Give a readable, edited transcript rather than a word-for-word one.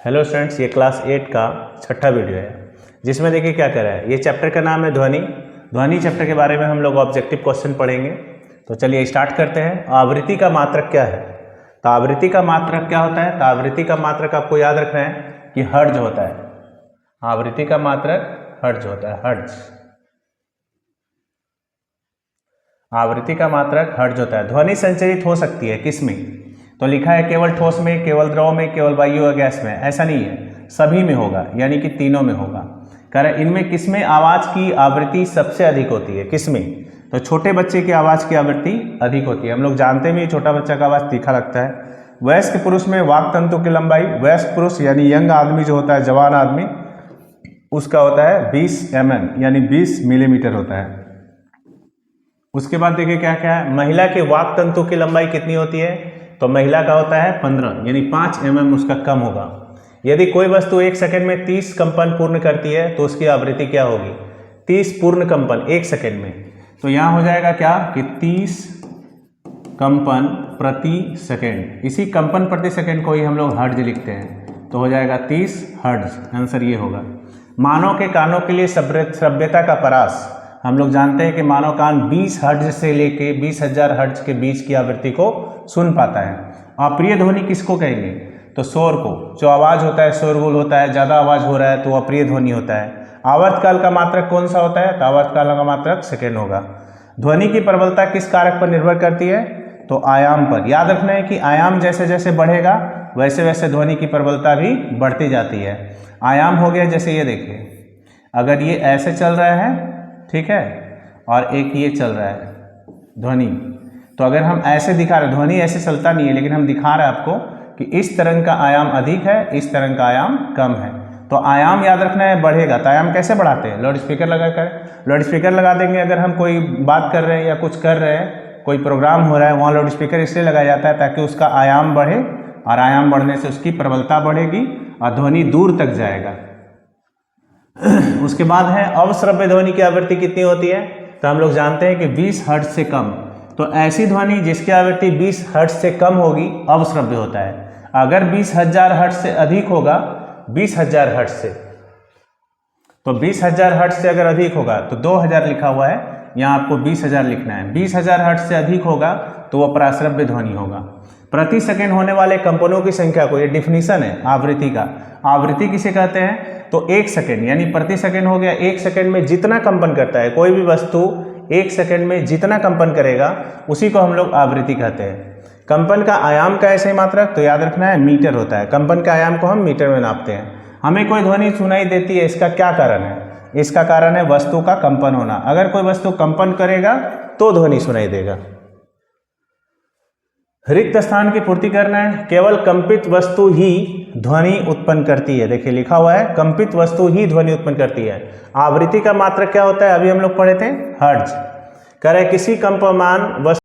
Hello students, ये class 8 का छठा वीडियो है जिसमें देखिए क्या कर रहा है। ये चैप्टर का नाम है ध्वनि। ध्वनि चैप्टर के बारे में हम लोग ऑब्जेक्टिव क्वेश्चन पढ़ेंगे। तो चलिए स्टार्ट करते हैं। आवृत्ति का मात्रक क्या है? तो आवृत्ति का मात्रक क्या होता है? तो आवृत्ति का मात्रक आपको याद रखना है कि हर्ट्ज होता है। आवृत्ति का मात्रक हर्ट्ज होता है। हर्ट्ज, आवृत्ति का मात्रक हर्ट्ज होता है। ध्वनि संचरित हो सकती है किस में? तो लिखा है केवल ठोस में, केवल द्रव में, केवल वायु और गैस में। ऐसा नहीं है, सभी में होगा, यानी कि तीनों में होगा। कह रहे इनमें किस में आवाज की आवृत्ति सबसे अधिक होती है? किस में? तो छोटे बच्चे की आवाज की आवृत्ति अधिक होती है। हम लोग जानते भी छोटा बच्चा का आवाज तीखा लगता है। वयस्क पुरुष में वाक तंतु की लंबाई, वयस्क पुरुष यानी यंग आदमी जो होता है, जवान आदमी, उसका होता है 20 mm यानी 20 मिलीमीटर होता है। उसके बाद देखिए क्या क्या है। महिला के वाक तंतु की लंबाई कितनी होती है? तो महिला का होता है 15 यानी 5 mm उसका कम होगा। यदि कोई वस्तु 1 सेकंड में 30 कंपन पूर्ण करती है तो उसकी आवृत्ति क्या होगी? 30 पूर्ण कंपन 1 सेकंड में। तो यहाँ हो जाएगा क्या कि 30 कंपन प्रति सेकंड। इसी कंपन प्रति सेकंड को ही हम लोग हर्ट्ज लिखते हैं, तो हो जाएगा 30 हर्ट्ज। आंसर ये होगा। मानव के कानों के लिए श्रव्यता का परास, हम लोग जानते हैं कि मानव कान 20 हर्ट्ज से लेके 20,000 हर्ट्ज के बीच की आवृत्ति को सुन पाता है। अप्रिय ध्वनि किसको कहेंगे? तो शोर को। जो आवाज होता है, शोरगुल होता है, ज्यादा आवाज हो रहा है तो अप्रिय ध्वनि होता है। आवर्तकाल का मात्रक कौन सा होता है? तो आवर्तकाल का मात्रक सेकेंड होगा। ध्वनि की प्रबलता किस कारक पर निर्भर करती है? तो आयाम पर। याद रखना है कि आयाम जैसे जैसे बढ़ेगा वैसे वैसे ध्वनि की प्रबलता भी बढ़ती जाती है। आयाम हो गया, जैसे ये देखिए, अगर ये ऐसे चल रहा है, ठीक है, और एक ये चल रहा है ध्वनि, तो अगर हम ऐसे दिखा रहे, ध्वनि ऐसे चलता नहीं है लेकिन हम दिखा रहे हैं आपको कि इस तरंग का आयाम अधिक है, इस तरंग का आयाम कम है। तो आयाम याद रखना है बढ़ेगा। तो आयाम कैसे बढ़ाते हैं? लाउड स्पीकर लगाकर। लाउड स्पीकर लगा देंगे। अगर हम कोई बात कर रहे हैं या कुछ कर रहे हैं, कोई प्रोग्राम हो रहा है, वहाँ लाउड स्पीकर इसलिए लगाया जाता है ताकि उसका आयाम बढ़े, और आयाम बढ़ने से उसकी प्रबलता बढ़ेगी और ध्वनि दूर तक जाएगा। उसके बाद है अवश्रव्य ध्वनि की आवृत्ति कितनी होती है? तो हम लोग जानते हैं कि 20 हर्ट्ज से कम। तो ऐसी ध्वनि जिसकी आवृत्ति 20 हर्ट्ज से कम होगी अवश्रव्य होता है। अगर 20,000 हर्ट्ज से अधिक होगा, 20,000 हर्ट्ज से, तो 20,000 हर्ट्ज से अगर अधिक होगा तो 2000 लिखा हुआ है, यहाँ आपको 20,000 लिखना है। 20,000 हर्ट्ज से अधिक होगा तो वह पराश्रव्य ध्वनि होगा। प्रति सेकंड होने वाले कंपनों की संख्या को, ये डिफिनीशन है आवृत्ति का। आवृत्ति किसे कहते हैं? तो 1 सेकंड यानी प्रति सेकंड हो गया। 1 सेकंड में जितना कंपन करता है कोई भी वस्तु, 1 सेकंड में जितना कंपन करेगा उसी को हम लोग आवृत्ति कहते हैं। कंपन का आयाम का ऐसे मात्रक, तो याद रखना है मीटर होता है। कंपन के आयाम को हम मीटर में नापते हैं। हमें कोई ध्वनि सुनाई देती है, इसका क्या कारण है? इसका कारण है वस्तु का कंपन होना। अगर कोई वस्तु कंपन करेगा तो ध्वनि सुनाई देगा। रिक्त स्थान की पूर्ति करना है। केवल कंपित वस्तु ही ध्वनि उत्पन्न करती है। देखिए लिखा हुआ है कंपित वस्तु ही ध्वनि उत्पन्न करती है। आवृत्ति का मात्रक क्या होता है? अभी हम लोग पढ़े थे हर्ट्ज। कह रहे किसी कंपमान वस्तु